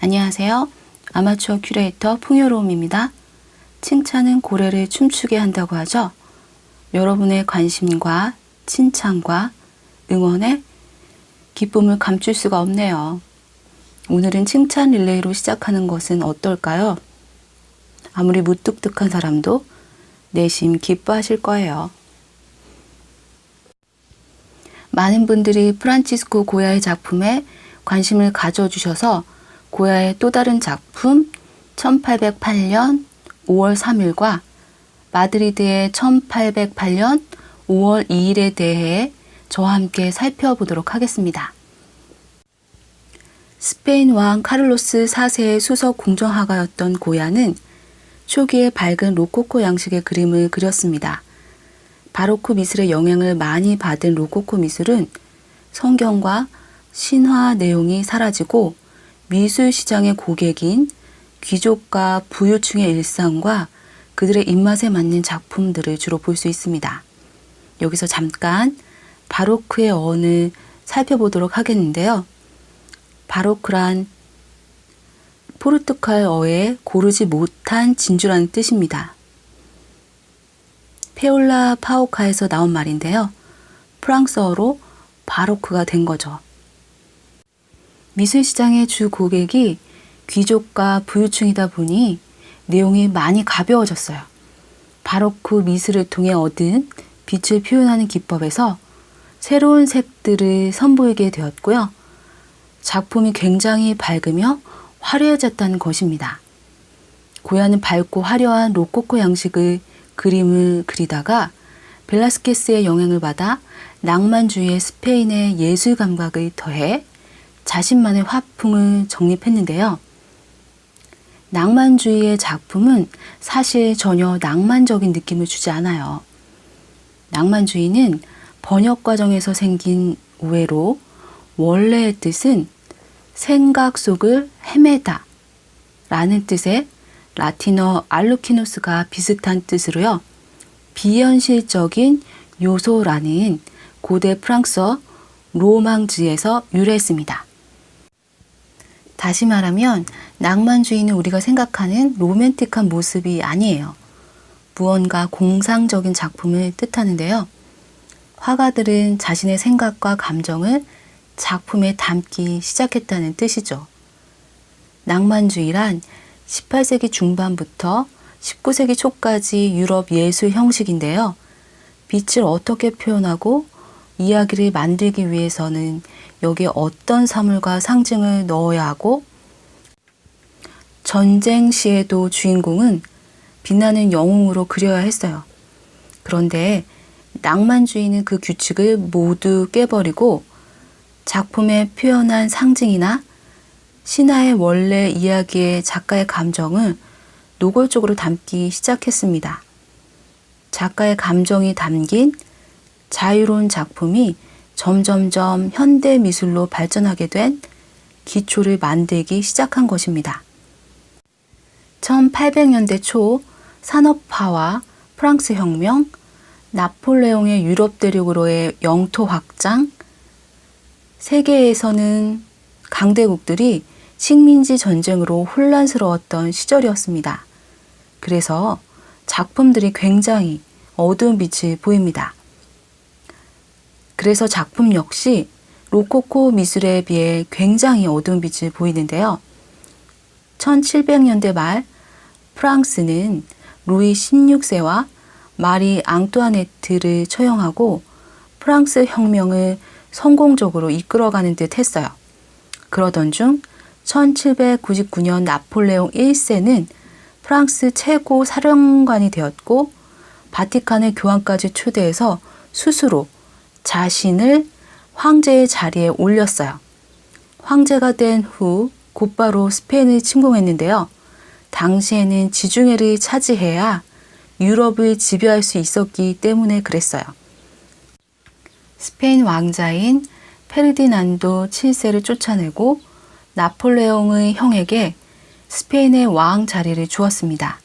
안녕하세요. 아마추어 큐레이터 풍요로움입니다. 칭찬은 고래를 춤추게 한다고 하죠. 여러분의 관심과 칭찬과 응원에 기쁨을 감출 수가 없네요. 오늘은 칭찬 릴레이로 시작하는 것은 어떨까요? 아무리 무뚝뚝한 사람도 내심 기뻐하실 거예요. 많은 분들이 프란치스코 고야의 작품에 관심을 가져주셔서 고야의 또 다른 작품 1808년 5월 3일과 마드리드의 1808년 5월 2일에 대해 저와 함께 살펴보도록 하겠습니다. 스페인 왕 카를로스 4세의 수석 공정화가였던 고야는 초기에 밝은 로코코 양식의 그림을 그렸습니다. 바로크 미술의 영향을 많이 받은 로코코 미술은 성경과 신화 내용이 사라지고 미술 시장의 고객인 귀족과 부유층의 일상과 그들의 입맛에 맞는 작품들을 주로 볼 수 있습니다. 여기서 잠깐 바로크의 어원을 살펴보도록 하겠는데요. 바로크란 포르투갈어의 고르지 못한 진주라는 뜻입니다. 페올라 파오카에서 나온 말인데요. 프랑스어로 바로크가 된 거죠. 미술시장의 주 고객이 귀족과 부유층이다 보니 내용이 많이 가벼워졌어요. 바로크 미술을 통해 얻은 빛을 표현하는 기법에서 새로운 색들을 선보이게 되었고요. 작품이 굉장히 밝으며 화려해졌다는 것입니다. 고야는 밝고 화려한 로코코 양식의 그림을 그리다가 벨라스케스의 영향을 받아 낭만주의의 스페인의 예술 감각을 더해 자신만의 화풍을 정립했는데요. 낭만주의의 작품은 사실 전혀 낭만적인 느낌을 주지 않아요. 낭만주의는 번역 과정에서 생긴 오해로 원래의 뜻은 생각 속을 헤매다 라는 뜻의 라틴어 알루키노스가 비슷한 뜻으로요. 비현실적인 요소라는 고대 프랑스어 로망즈에서 유래했습니다. 다시 말하면 낭만주의는 우리가 생각하는 로맨틱한 모습이 아니에요. 무언가 공상적인 작품을 뜻하는데요. 화가들은 자신의 생각과 감정을 작품에 담기 시작했다는 뜻이죠. 낭만주의란 18세기 중반부터 19세기 초까지 유럽 예술 형식인데요. 빛을 어떻게 표현하고 이야기를 만들기 위해서는 여기에 어떤 사물과 상징을 넣어야 하고 전쟁 시에도 주인공은 빛나는 영웅으로 그려야 했어요. 그런데 낭만주의는 그 규칙을 모두 깨버리고 작품에 표현한 상징이나 신화의 원래 이야기의 작가의 감정을 노골적으로 담기 시작했습니다. 작가의 감정이 담긴 자유로운 작품이 점점점 현대 미술로 발전하게 된 기초를 만들기 시작한 것입니다. 1800년대 초 산업화와 프랑스 혁명, 나폴레옹의 유럽 대륙으로의 영토 확장, 세계에서는 강대국들이 식민지 전쟁으로 혼란스러웠던 시절이었습니다. 그래서 작품들이 굉장히 어두운 빛을 보입니다. 그래서 작품 역시 로코코 미술에 비해 굉장히 어두운 빛을 보이는데요. 1700년대 말 프랑스는 루이 16세와 마리 앙뚜아네트를 처형하고 프랑스 혁명을 성공적으로 이끌어가는 듯 했어요. 그러던 중 1799년 나폴레옹 1세는 프랑스 최고 사령관이 되었고 바티칸의 교황까지 초대해서 스스로 자신을 황제의 자리에 올렸어요. 황제가 된 후 곧바로 스페인을 침공했는데요. 당시에는 지중해를 차지해야 유럽을 지배할 수 있었기 때문에 그랬어요. 스페인 왕자인 페르디난도 7세를 쫓아내고 나폴레옹의 형에게 스페인의 왕 자리를 주었습니다.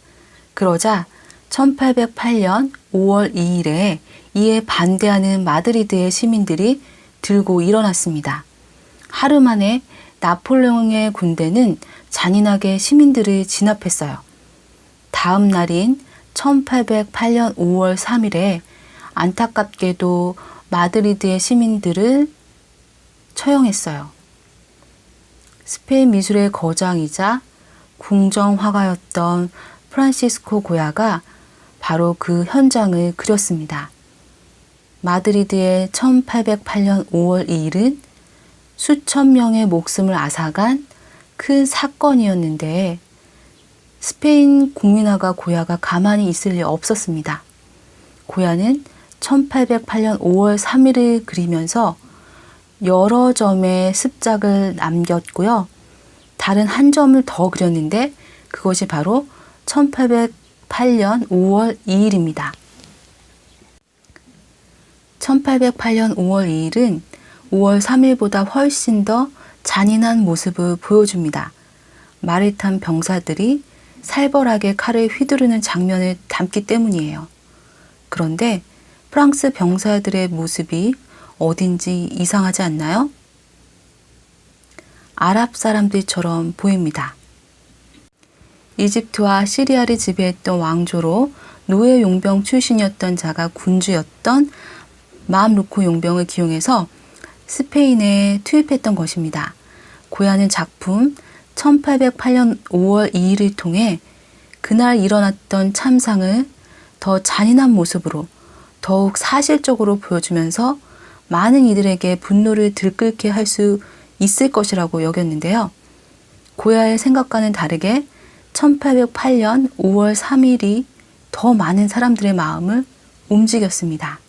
그러자 1808년 5월 2일에 이에 반대하는 마드리드의 시민들이 들고 일어났습니다. 하루 만에 나폴레옹의 군대는 잔인하게 시민들을 진압했어요. 다음 날인 1808년 5월 3일에 안타깝게도 마드리드의 시민들을 처형했어요. 스페인 미술의 거장이자 궁정화가였던 프란시스코 고야가 바로 그 현장을 그렸습니다. 마드리드의 1808년 5월 2일은 수천 명의 목숨을 앗아간 큰 사건이었는데 스페인 국민화가 고야가 가만히 있을 리 없었습니다. 고야는 1808년 5월 3일을 그리면서 여러 점의 습작을 남겼고요. 다른 한 점을 더 그렸는데 그것이 바로 1808년 5월 2일입니다. 1808년 5월 2일은 5월 3일보다 훨씬 더 잔인한 모습을 보여줍니다. 말을 탄 병사들이 살벌하게 칼을 휘두르는 장면을 담기 때문이에요. 그런데 프랑스 병사들의 모습이 어딘지 이상하지 않나요? 아랍 사람들처럼 보입니다. 이집트와 시리아를 지배했던 왕조로 노예 용병 출신이었던 자가 군주였던 맘루크 용병을 기용해서 스페인에 투입했던 것입니다. 고야는 작품 1808년 5월 2일을 통해 그날 일어났던 참상을 더 잔인한 모습으로 더욱 사실적으로 보여주면서 많은 이들에게 분노를 들끓게 할 수 있을 것이라고 여겼는데요. 고야의 생각과는 다르게 1808년 5월 3일이 더 많은 사람들의 마음을 움직였습니다.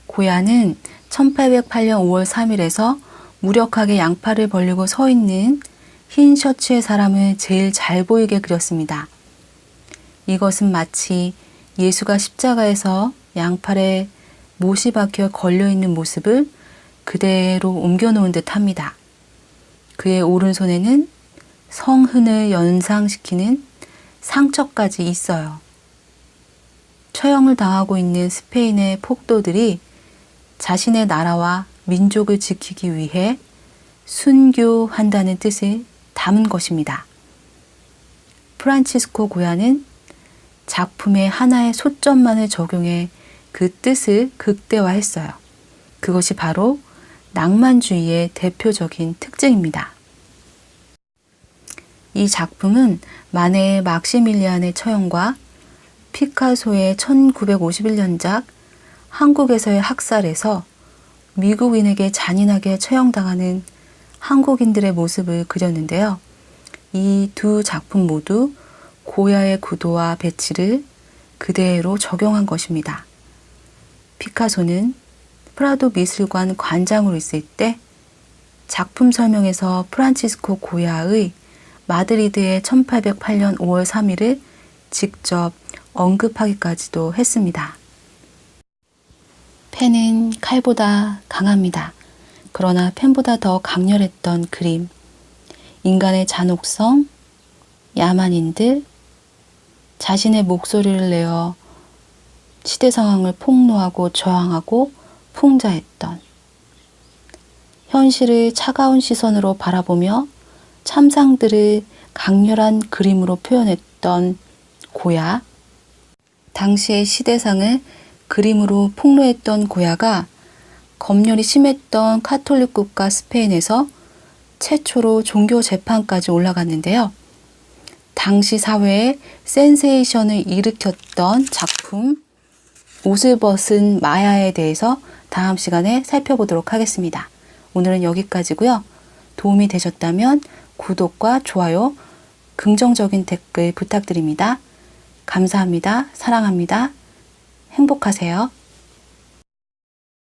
고야는 1808년 5월 3일에서 무력하게 양팔을 벌리고 서 있는 흰 셔츠의 사람을 제일 잘 보이게 그렸습니다. 이것은 마치 예수가 십자가에서 양팔에 못이 박혀 걸려있는 모습을 그대로 옮겨놓은 듯 합니다. 그의 오른손에는 성흔을 연상시키는 상처까지 있어요. 처형을 당하고 있는 스페인의 폭도들이 자신의 나라와 민족을 지키기 위해 순교한다는 뜻을 담은 것입니다. 프란치스코 고야는 작품의 하나의 소점만을 적용해 그 뜻을 극대화했어요. 그것이 바로 낭만주의의 대표적인 특징입니다. 이 작품은 마네의 막시밀리안의 처형과 피카소의 1951년작 한국에서의 학살에서 미국인에게 잔인하게 처형당하는 한국인들의 모습을 그렸는데요. 이 두 작품 모두 고야의 구도와 배치를 그대로 적용한 것입니다. 피카소는 프라도 미술관 관장으로 있을 때 작품 설명에서 프란치스코 고야의 마드리드의 1808년 5월 3일을 직접 언급하기까지도 했습니다. 펜은 칼보다 강합니다. 그러나 펜보다 더 강렬했던 그림, 인간의 잔혹성, 야만인들, 자신의 목소리를 내어 시대 상황을 폭로하고 저항하고 풍자했던, 현실을 차가운 시선으로 바라보며 참상들을 강렬한 그림으로 표현했던 고야, 당시의 시대상을 그림으로 폭로했던 고야가 검열이 심했던 카톨릭 국가 스페인에서 최초로 종교 재판까지 올라갔는데요. 당시 사회에 센세이션을 일으켰던 작품 옷을 벗은 마야에 대해서 다음 시간에 살펴보도록 하겠습니다. 오늘은 여기까지고요. 도움이 되셨다면 구독과 좋아요, 긍정적인 댓글 부탁드립니다. 감사합니다. 사랑합니다. 행복하세요.